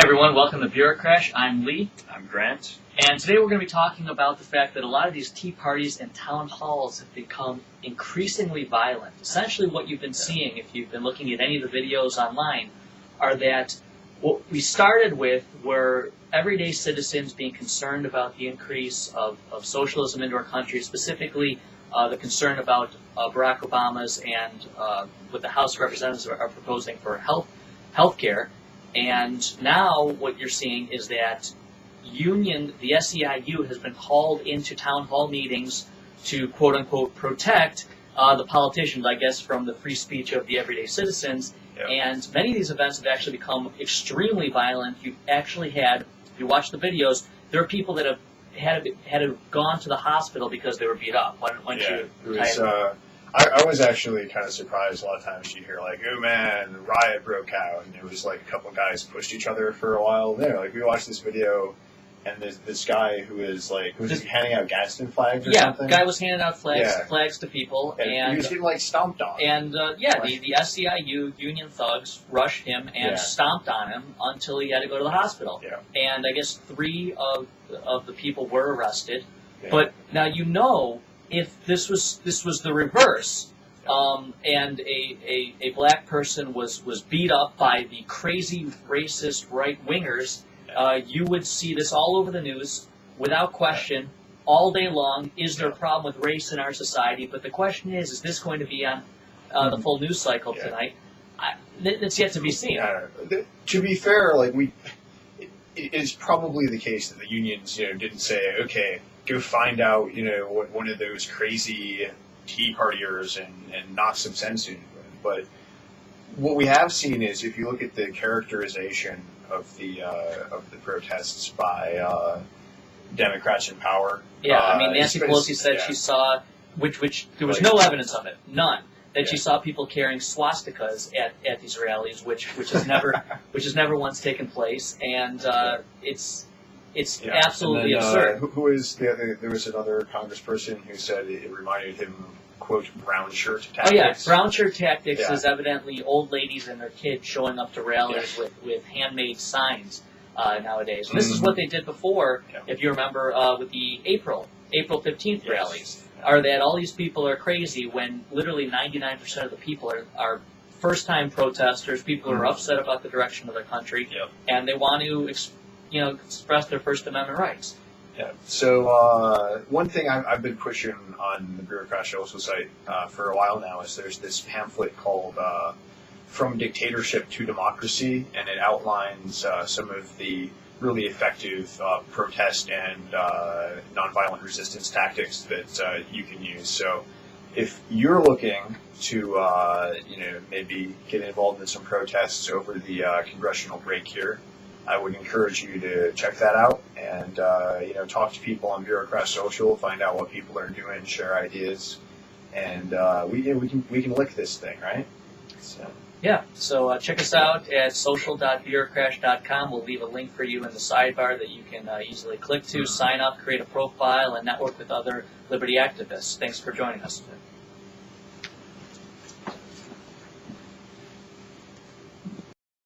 everyone, welcome to Bureaucrash. I'm Lee. I'm Grant. And today we're going to be talking about the fact that a lot of these tea parties and town halls have become increasingly violent. Essentially what you've been seeing, if you've been looking at any of the videos online, are that what we started with were everyday citizens being concerned about the increase of socialism into our country, specifically the concern about Barack Obama's and what the House of Representatives are proposing for health care. And now what you're seeing is that the SEIU has been called into town hall meetings to quote-unquote protect the politicians, I guess, from the free speech of the everyday citizens. Yep. And many of these events have actually become extremely violent. You've actually had, if you watch the videos, there are people that have had gone to the hospital because they were beat up. Why don't you? I was actually kind of surprised. A lot of times you hear like, "Oh man, the riot broke out," and it was like a couple guys pushed each other for a while. There, like we watched this video, and there's this guy who is like, was he handing out Gadsden flags or something? Yeah, the guy was handing out flags to people, and he was getting like stomped on. And the SEIU union thugs rushed him and stomped on him until he had to go to the hospital. Yeah. And I guess 3 of the people were arrested. Yeah. But now if this was the reverse, and a black person was beat up by the crazy racist right wingers, you would see this all over the news without question all day long. Is there a problem with race in our society? But the question is this going to be on the full news cycle tonight? It's yet to be seen. To be fair, it is probably the case that the unions, didn't say, okay, go find out, what one of those crazy tea partiers and knock some sense into it. But what we have seen is, if you look at the characterization of the protests by Democrats in power. Yeah, Nancy Pelosi said she saw, which there was no evidence of it, none. That she saw people carrying swastikas at these rallies, which has never once taken place, and it's absolutely absurd. Who is the other? There was another congressperson who said it reminded him of, quote, brown shirt tactics. Oh yeah, brown shirt tactics is evidently old ladies and their kids showing up to rallies with handmade signs nowadays. And this is what they did before, if you remember, with the April 15th rallies. Are that all these people are crazy when literally 99% of the people are first-time protesters, people who are upset about the direction of their country, and they want to express their First Amendment rights. Yeah. So one thing I've been pushing on the Bureaucrash social site for a while now is there's this pamphlet called From Dictatorship to Democracy, and it outlines some of the really effective protest and nonviolent resistance tactics that you can use. So if you're looking to maybe get involved in some protests over the congressional break here, I would encourage you to check that out and talk to people on Bureaucrash Social, find out what people are doing, share ideas, and we can lick this thing, right? So check us out at social.bureaucrash.com. We'll leave a link for you in the sidebar that you can easily click to, sign up, create a profile, and network with other liberty activists. Thanks for joining us.